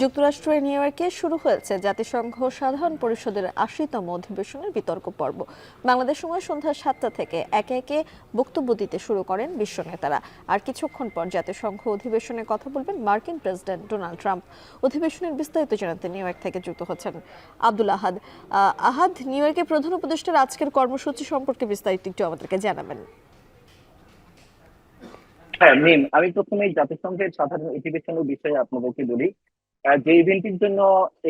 যুক্তরাষ্ট্রের নিউ ইয়র্কে শুরু হয়েছে জাতিসংঘ সাধারণ পরিষদের ৮০তম অধিবেশনের বিতর্ক পর্ব। বাংলাদেশ সময় সন্ধ্যা ৭টা থেকে একে একে বক্তব্য দিতে শুরু করেন বিশ্ব নেতারা। আর কিছুক্ষণ পর জাতিসংঘ অধিবেশনে কথা বলবেন মার্কিন প্রেসিডেন্ট ডোনাল্ড ট্রাম্প। অধিবেশনের বিস্তারিত জানাতে নিউ ইয়র্ক থেকে যুক্ত হচ্ছেন আব্দুল আহাদ। আহাদ, নিউ ইয়র্কে প্রধান উপদেষ্টার আজকের কর্মসূচি সম্পর্কে বিস্তারিত একটু আমাদেরকে জানাবেন। হ্যাঁ মিম, আমি প্রথমেই জাতিসংঘের সাধারণ অধিবেশনের বিষয়ে আপনাদেরকে বলি। যে ইভেন্টের জন্য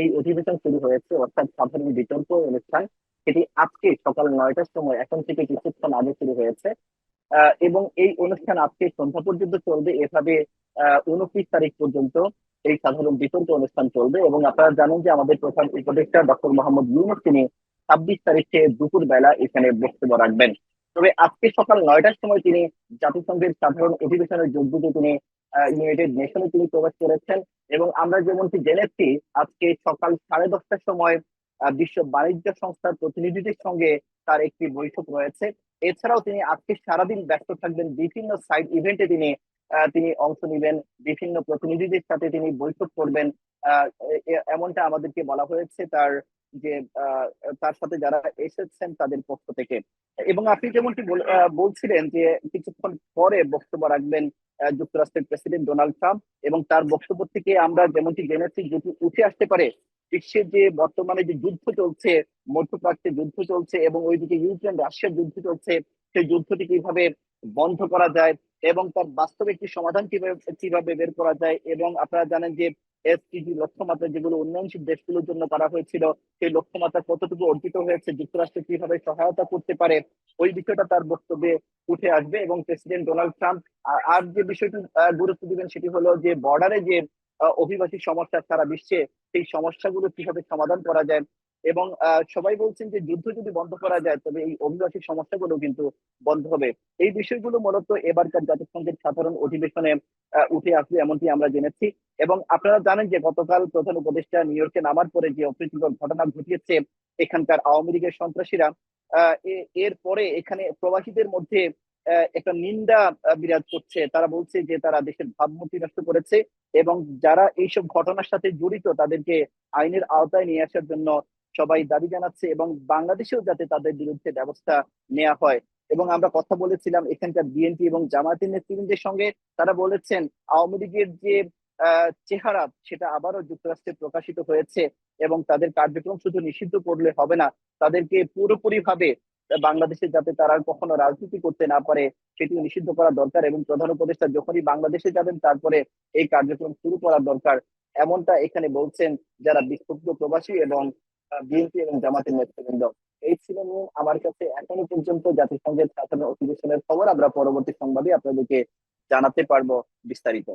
এই অধিবেশন শুরু হয়েছে, অর্থাৎ সাধারণ বিতর্ক অনুষ্ঠান, সেটি আজকে সকাল ৯টার সময় এখন থেকে কিছুক্ষণ আগে শুরু হয়েছে। এবং এই অনুষ্ঠান আজকে সন্ধ্যা পর্যন্ত চলবে। এভাবে ২৯ তারিখ পর্যন্ত এই সাধারণ বিতর্ক অনুষ্ঠান চলবে। এবং আপনারা জানেন যে আমাদের প্রধান উপদেষ্টা ডক্টর মোহাম্মদ ইউনূস তিনি ২৬ তারিখে দুপুর বেলা এখানে বক্তব্য রাখবেন। তবে আজকে সকাল ৯টার সময় তিনি জাতিসংঘের সাধারণ অধিবেশনের যোগ দিতে তিনি ইউনাইটেড নেশনে তিনি প্রবেশ করেছেন। এবং আমরা যেমনটি জেনেছি, আজকে সকাল 10:30টার সময় বিশ্ব বাণিজ্য সংস্থার প্রতিনিধিদের সঙ্গে তার একটি বৈঠক রয়েছে। এছাড়াও তিনি আজকে সারাদিন ব্যস্ত থাকবেন, বিভিন্ন সাইড ইভেন্টে তিনি তিনি অংশ নেবেন, বিভিন্ন প্রতিনিধিদের সাথে তিনি বৈঠক করবেন। এমনটা আমাদেরকে বলা হয়েছে তার যে আহ, তার সাথে যারা এসেছেন তাদের পক্ষ থেকে। এবং আপনি যেমনটি বলছিলেন যে কিছুক্ষণ পরে বক্তব্য রাখবেন যুক্তরাষ্ট্রের প্রেসিডেন্ট ডোনাল্ড ট্রাম্প। এবং তার বক্তব্য থেকে আমরা যেমনটি জেনেছি যেটি উঠে আসতে পারে, বিশ্বের যে বর্তমানে যে যুদ্ধ চলছে, মধ্যপ্রাচ্যে যুদ্ধ চলছে এবং ওইদিকে ইউক্রেন রাশিয়ার যুদ্ধ চলছে, সেই যুদ্ধটি কিভাবে বন্ধ করা যায় এবং তার বাস্তবে একটি সমাধান কিভাবে কিভাবে বের করা যায়। এবং আপনারা জানেন যে এসডিজি লক্ষ্যমাত্রা যেগুলো উন্নয়নশীল দেশগুলোর জন্য করা হয়েছিল, সেই লক্ষ্যমাত্রা কতটুকু অর্জিত হয়েছে, যুক্তরাষ্ট্র কিভাবে সহায়তা করতে পারে, ওই বিষয়টা তার বক্তব্যে উঠে আসবে। এবং প্রেসিডেন্ট ডোনাল্ড ট্রাম্প আর যে বিষয়টি গুরুত্ব দিবেন সেটি হলো যে বর্ডারে যে অভিবাসী সমস্যা সারা বিশ্বে, সেই সমস্যাগুলো কিভাবে সমাধান করা যায়। এবং সবাই বলছেন যে যুদ্ধ যদি বন্ধ করা যায় তবে এই অভিবাসী সমস্যাগুলো কিন্তু বন্ধ হবে। এই বিষয়গুলো মূলত এবারকার জাতিসংঘের সাধারণ অধিবেশনে উঠে আসবে এমনটি আমরা জেনেছি। এবং আপনারা জানেন যে গতকাল প্রধান উপদেষ্টা নিউ ইয়র্কে নামার পরে যে অপ্রীতিকর ঘটনা ঘটিয়েছে এখানকার আওয়ামী লীগের সন্ত্রাসীরা, এর পরে এখানে প্রবাসীদের মধ্যে একটা নিন্দা বিরাজ করছে। তারা বলছে যে তারা দেশের ভাবমূর্তি নষ্ট করেছে এবং যারা এইসব ঘটনার সাথে জড়িত তাদেরকে আইনের আওতায় নিয়ে আসার জন্য সবাই দাবি জানাচ্ছে এবং বাংলাদেশেও যাতে তাদের বিরুদ্ধে ব্যবস্থা নেওয়া হয়। এবং আমরা কথা বলেছিলাম এখানকার বিএনপি এবং জামায়াতের নেতৃবৃন্দের সঙ্গে। তারা বলেছেন আওয়ামী লীগের যে চেহারা সেটা আবারও যুক্তরাষ্ট্রে প্রকাশিত হয়েছে এবং তাদের কার্যক্রম শুধু নিষিদ্ধ করলে হবে না, তাদেরকে পুরোপুরি ভাবে বাংলাদেশে যাতে তারা কখনো রাজনীতি করতে না পারে সেটি নিষিদ্ধ করা দরকার। এবং প্রধান উপদেষ্টা যখনই বাংলাদেশে যাবেন তারপরে এই কার্যক্রম শুরু করা দরকার, এমনটা এখানে বলছেন যারা বিক্ষুব্ধ প্রবাসী এবং বিএনপি এবং জামাতের নেতৃবৃন্দ। এই ছিল আমার কাছে এখনো পর্যন্ত জাতিসংঘের সাধারণ অধিবেশনের খবর। আমরা পরবর্তী সংবাদে আপনাদেরকে জানাতে পারবো বিস্তারিত।